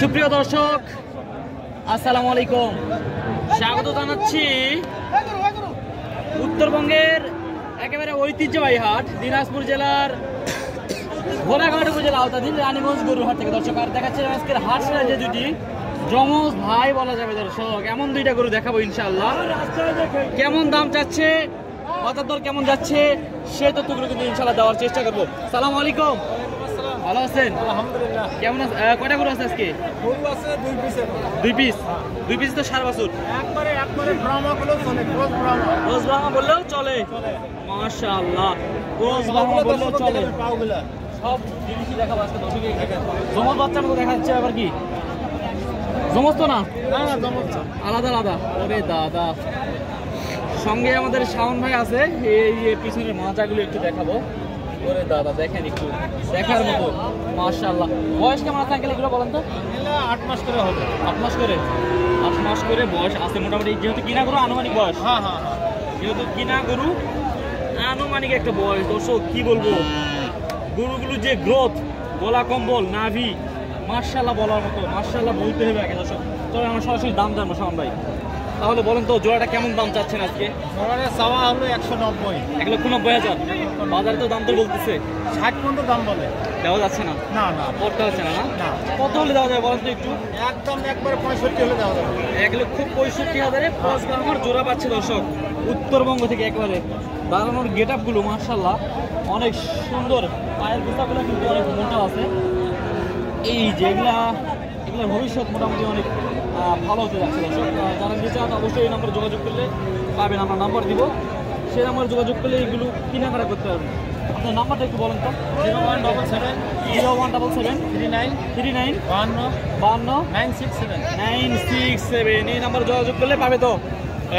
সুপ্রিয় দর্শক আসসালামু আলাইকুম, স্বাগত জানাচ্ছি উত্তরবঙ্গের একেবারে ঐতিহ্যবাহী হাট দিনাজপুর জেলার ঘোড়াঘাট উপজেলা আওতাধীন রানীগঞ্জ গরুর হাট থেকে। দর্শক আর দেখাচ্ছে আজকের হাট সেরা যে দুটি যমজ ভাই বলা যাবে দর্শক, এমন দুইটা গরু দেখাবো ইনশাআল্লাহ। কেমন দাম চাচ্ছে, বাজার দর কেমন যাচ্ছে সে তথ্যগুলো কিন্তু ইনশাআল্লাহ দেওয়ার চেষ্টা করবো। সালাম আলাইকুম, ভালো আছেন? আলহামদুলিল্লাহ। কেমন আছে? কয়টা গরু আছে আজকে? গরু আছে দুই পিস তো সার বাছুর একবারে ব্রাহ্মা গুলো চলে, ক্রস ব্রাহ্মা। রোজ ব্রাহ্মা বললেও চলে, মাশাআল্লাহ। রোজ ব্রাহ্মা বললেও চলে, পাওগুলা সব জিনিসই দেখাবো আজকে দর্শককে। জমজ বাচ্চার মতো দেখা যাচ্ছে, আবার কি জমজ তো না? না না, জমজ আলাদা আলাদা। ওরে দাদা, সঙ্গে আমাদের শাওন ভাই আছে। এই পিছনের মাজাগুলো একটু দেখাবো। ওরে দাদা দেখেন, একটু দেখার মতো মাশাআল্লাহ। বয়স কেমন আছে আঙ্কেল এগুলো বলেন তো? 8 মাস করে হবে। 8 মাস করে? 8 মাস করে বয়স আছে মোটামুটি। যেহেতু কিনা গরু আনুমানিক বয়স, হ্যাঁ হ্যাঁ হ্যাঁ, যেহেতু কিনা গরু আনুমানিক একটা বয়স। দর্শক কি বলবো, গরুগুলো যে গ্রোথ, গলা কম্বল, নাভি, মাশাআল্লাহ বলার মতো। মাশাআল্লাহ বলতে হবে আগে দর্শক। তবে আমরা সরাসরি দাম জানবো শাওন ভাই। তাহলে বলেন তো জোড়াটা কেমন দাম চাচ্ছেন আজকে? জোড়াটা চাওয়া হলো 190। 1,90,000। বাজারে তো দাম তো বলতেছে 60 পর্যন্ত দাম বলে। দেওয়া যাচ্ছে না? না না, পড়তে হচ্ছে না। না। কত হলে দেওয়া যায় বলেন তো একটু? একদম একবারে 65 হলে দেওয়া যাবে। 1,65,000 ক্রস ব্রাহ্মার জোড়া পাচ্ছে দর্শক, উত্তরবঙ্গ থেকে। একেবারে দাঁড়ানোর গেট আপ গুলো মাশাআল্লাহ অনেক সুন্দর। পায়ের গোটাগুলো কিন্তু অনেক মোটা আছে। এই যে এগুলার ভবিষ্যৎ মোটামুটি অনেক ভালো হতে যাচ্ছে দর্শক। যারা নিতে চান অবশ্যই এই নাম্বারে যোগাযোগ করলে পাবেন। আমরা নাম্বার দিব, সেই নাম্বারে যোগাযোগ করলে এইগুলো কেনাকাটা করতে পারবেন। আপনার নাম্বারটা একটু বলেন তো? 0177 0177 39 39 52 52 967। 967। এই নাম্বারে যোগাযোগ করলে পাবে তো।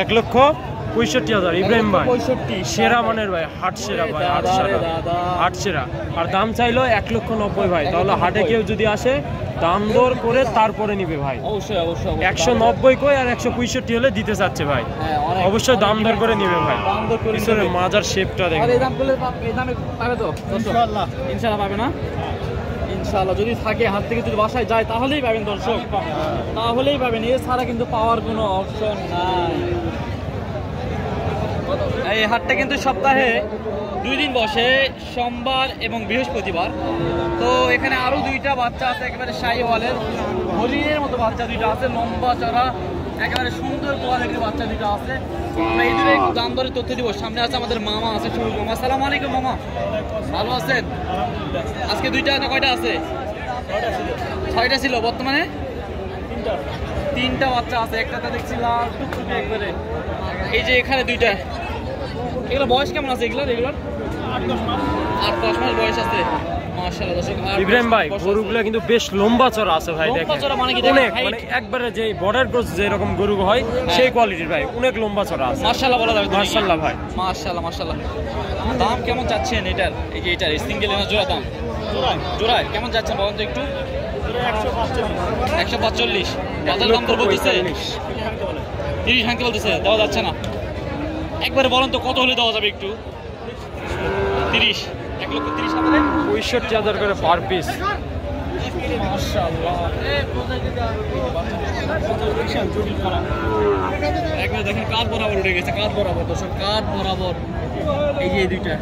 1,65,000 ইব্রাহিম ভাই, 65 সেরা মানের ভাই, হাট সেরা ভাই, হাট সেরা। আর দাম চাইলো 1,90,000 ভাই। তাহলে হাটে কেউ যদি আসে দাম দর করে তারপরে নিবে ভাই। অবশ্যই অবশ্যই 190 কই আর 165 হলে দিতে চাচ্ছে ভাই। অবশ্যই দাম দর করে নিবে ভাই। দাম দর করে পিছনে মাজার শেপটা আর দেখেন। এই দাম করলে এই দামে পাবে তো ইনশাআল্লাহ। ইনশাআল্লাহ পাবে না? ইনশাআল্লাহ যদি থাকে, হাত থেকে যদি বাসায় যায় তাহলেই পাবেন দর্শক, তাহলেই পাবেন। এছাড়া কিন্তু পাওয়ার কোনো অপশন নাই। এই হাটটা কিন্তু সপ্তাহে 2 দিন বসে, সোমবার এবং বৃহস্পতিবার। তো এখানে আরো 2টা বাচ্চা আছে, একেবারে শাহিওয়ালের হরিণের মতো বাচ্চা 2টা আছে, লম্বা চড়া একেবারে সুন্দর কোয়ালিটির বাচ্চা 2টা আছে। আমরা এই দূরে দাম দরে তথ্য দিব। সামনে আছে আমাদের মামা আছে, শুরু মামা। আসসালামু আলাইকুম মামা, ভালো আছেন? আজকে 2টা না কয়টা আছে? 6টা ছিল, বর্তমানে 3টা বাচ্চা আছে। একটাতে দেখছিলাম টুকটুকি একবারে। এই যে এখানে 2টা, এগুলো বয়স কেমন আছে? এগুলোর 8-10 মাস বয়স আছে মাশাআল্লাহ দর্শক। ইব্রাহিম ভাই গরুগুলো কিন্তু বেশ লম্বা চড়া আছে ভাই। লম্বা দেখেন চড়া মানে কি? অনেক, মানে একবারে যে বর্ডার ক্রস যেরকম গরু হয় সেই কোয়ালিটির ভাই, অনেক লম্বা চড়া আছে। মাশাআল্লাহ বলা যাবে। মাশাআল্লাহ ভাই, মাশাআল্লাহ মাশাআল্লাহ। দাম কেমন চাচ্ছেন এটার? এই যে এটার সিঙ্গেল না জোড়া দাম? জোড়ায় কেমন যাচ্ছেন বলেন তো একটু? 145। বাজার দাম তো বলতেছে 30 ভাঙতে বলতেছে, দেওয়া যাচ্ছে না। একবারে বলেন তো কত হলে দেওয়া যাবে একটু? 30, 1,30,000। 65,000 করে পার পিস। একবার দেখেন কাঁধ বরাবর উঠে গেছে, কাঁধ বরাবর দর্শক, কাঁধ বরাবর। এই যে এই 2টা,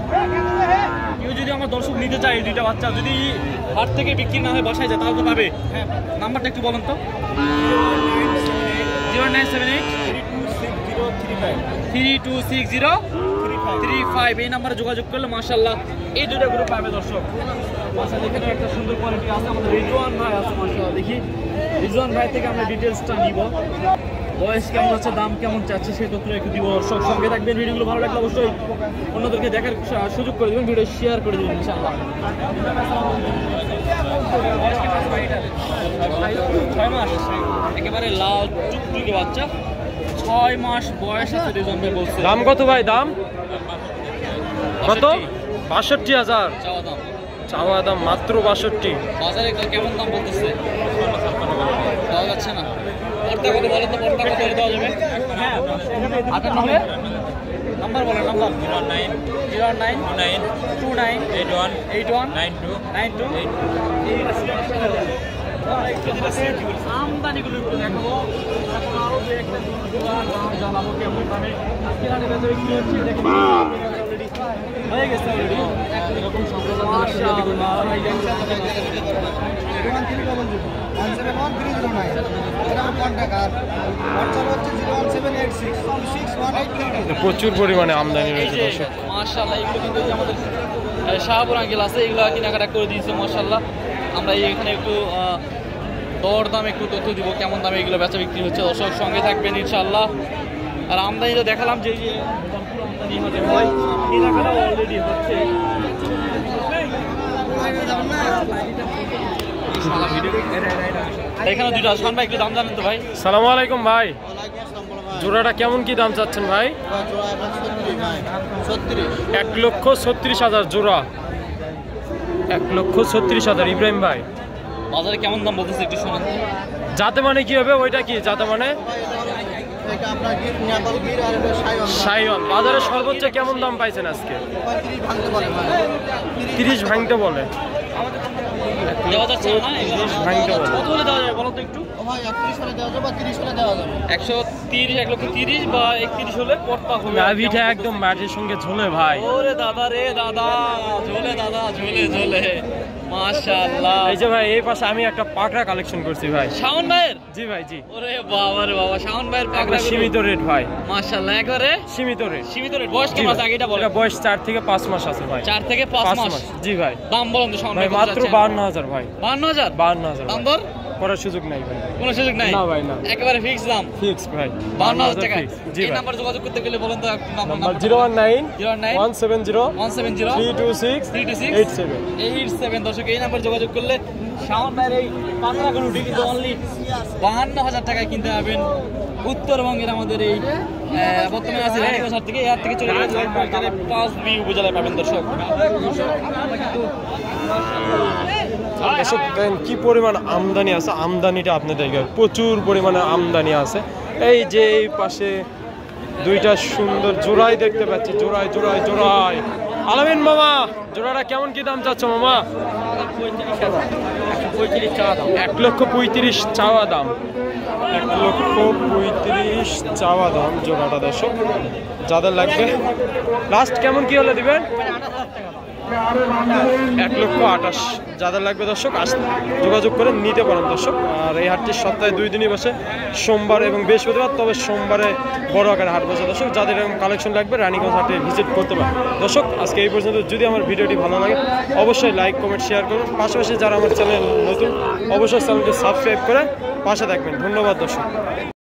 কেউ যদি আমার দর্শক নিতে চায়, এই 2টা বাচ্চা যদি হাট থেকে বিক্রি না হয় বাসায় যায় তাহলে তো পাবে। নাম্বারটা একটু বলেন তো? 0978 326035। এই নাম্বারে যোগাযোগ করলে মাশাআল্লাহ এই 2টা গ্রুপ পাবে দর্শক। মাশাআল্লাহ এখানে একটা সুন্দর কোয়ালিটি আছে। আমাদের রিজওয়ান ভাই আছে মাশাআল্লাহ। দেখি রিজওয়ান ভাই থেকে আমরা ডিটেলসটা নিব। বয়স কেমন আছে, দাম কেমন চাচ্ছে সেই তথ্য একটু দিব দর্শক। সঙ্গে থাকবেন। ভিডিওগুলো ভালো লাগলে অবশ্যই অন্যদেরকে দেখার সুযোগ করে দেবেন, ভিডিও শেয়ার করে দেবেন ইনশাআল্লাহ। 6 মাস একেবারে লাল টুকটুকে বাচ্চা, 6 মাস বয়স আছে। রিজওয়ান ভাই বলছে দাম কত ভাই? দাম কত? 62,000 চাওয়া দাম। চাওয়া দাম মাত্র 62। বাজারে কেমন দাম বলতেছে? দেওয়া যাচ্ছে না। পর্দা কত বলেন তো? পর্দা কত দেওয়া যাবে? আপনার নাম্বার বলেন। নাম্বার 0929 81 92 92। আমদানিগুলো একটু দেখাবো, এখন আরো দু একটা দাম জানাবো কেমন দামে কেনা বেচা বিক্রি হচ্ছে। দেখেন হয়ে গেছে অলরেডি এরকম প্রচুর পরিমাণে আমদানি রয়েছে দর্শক। মাশাআল্লাহ, এগুলো কিন্তু আমাদের শাহপুর আঙ্কেল আছে, এগুলো কেনাকাটা করে দিয়েছে মাশাআল্লাহ। আমরা এখানে একটু দর দাম একটু তথ্য দিব কেমন দামে এগুলো বেচা বিক্রি হচ্ছে, দর্শক সঙ্গে থাকবেন ইনশাআল্লাহ। আর আমদানি তো দেখালাম যে আমদানি হতে হয়, কেনাকাটা অলরেডি হচ্ছে। এখানে দুটো শান ভাই একটু দাম জানেন তো ভাই? সালামু আলাইকুম ভাই, জোড়াটা কেমন কি দাম চাচ্ছেন ভাই? 1,36,000 জোড়া, 1,36,000। ইব্রাহিম ভাই বাজারে কেমন দাম বলতেছে একটু শোনান। যাতে মানে কি হবে ওইটা কি যাতে মানে সাইওয়ান বাজারে সর্বোচ্চ কেমন দাম পাইছেন আজকে? 30 ভাঙতে বলে, দেওয়া যাচ্ছে না? 30 ভাঙতে বলে। কত হলে দেওয়া যাবে বলো তো একটু? 130, 1,30,000 বা 31 হলে পড়তা হবে। নাভিটা একদম মাটির সঙ্গে ঝোলে ভাই। ওরে দাদা রে দাদা, ঝোলে দাদা, ঝোলে ঝোলে মাশাআল্লাহ। এই যে ভাই এই পাশে আমি একটা পাকড়া কালেকশন করছি ভাই। শাওন ভাইয়ের? জি ভাই জি। ওরে বাবা রে বাবা, শাওন ভাইয়ের পাকড়া সীমিত রেট ভাই। মাশাআল্লাহ, একবারে সীমিত রেট। সীমিত রেট। বয়স কেমন আছে আগে এটা বলেন? এটা বয়স 4 থেকে 5 মাস আছে ভাই। 4 থেকে 5 মাস। জি ভাই। দাম বলেন তো শাওন ভাই ভাই? মাত্র 52,000 ভাই। 52,000? 52,000 দাম দর করার সুযোগ নাই ভাই। কোনো সুযোগ নাই? না ভাই না, একেবারে ফিক্স দাম। ফিক্স ভাই 52,000 টাকা। জি এই ভাই। নাম্বার যোগাযোগ করতে গেলে বলেন তো নাম্বার 019 09 170 170 326 326 87। 87 দর্শক, এই নাম্বার যোগাযোগ করলে শাওন ভাইয়ের এই পাকড়াগুলো কিন্তু অনলি 52,000 টাকায় কিনতে পারবেন। উত্তরবঙ্গের আমাদের এই বর্তমানে আছে রানীগঞ্জ হাট থেকে, এর থেকে চলে গেলে বাজারে 5B উপজেলায় পাবেন দর্শক। দর্শক দেখেন কি পরিমাণ আমদানি আছে, আমদানিটা আপনি দেখবেন প্রচুর পরিমাণে আমদানি আছে। এই যে এই পাশে দুইটা সুন্দর জোড়াই দেখতে পাচ্ছি, জোড়ায় জোড়ায় জোড়ায়। আলামিন মামা, জোড়াটা কেমন কি দাম চাচ্ছ মামা? 1,35,000 চাওয়া দাম। 1,35,000 চাওয়া দাম জোড়াটা দর্শক। যাদের লাগবে লাস্ট কেমন কি হলে দিবেন? 1,28,000 যাদের লাগবে দর্শক যোগাযোগ করে নিতে পারেন দর্শক। আর এই হাটটি সপ্তাহে 2 দিনই বসে, সোমবার এবং বৃহস্পতিবার। তবে সোমবারে বড় আকারে হাট বসে দর্শক। যাদের এরকম কালেকশন লাগবে রানীগঞ্জ হাটে ভিজিট করতে পারেন দর্শক। আজকে এই পর্যন্ত। যদি আমার ভিডিওটি ভালো লাগে অবশ্যই লাইক কমেন্ট শেয়ার করুন। পাশাপাশি যারা আমার চ্যানেল নতুন অবশ্যই চ্যানেলটি সাবস্ক্রাইব করে পাশে থাকবেন। ধন্যবাদ দর্শক।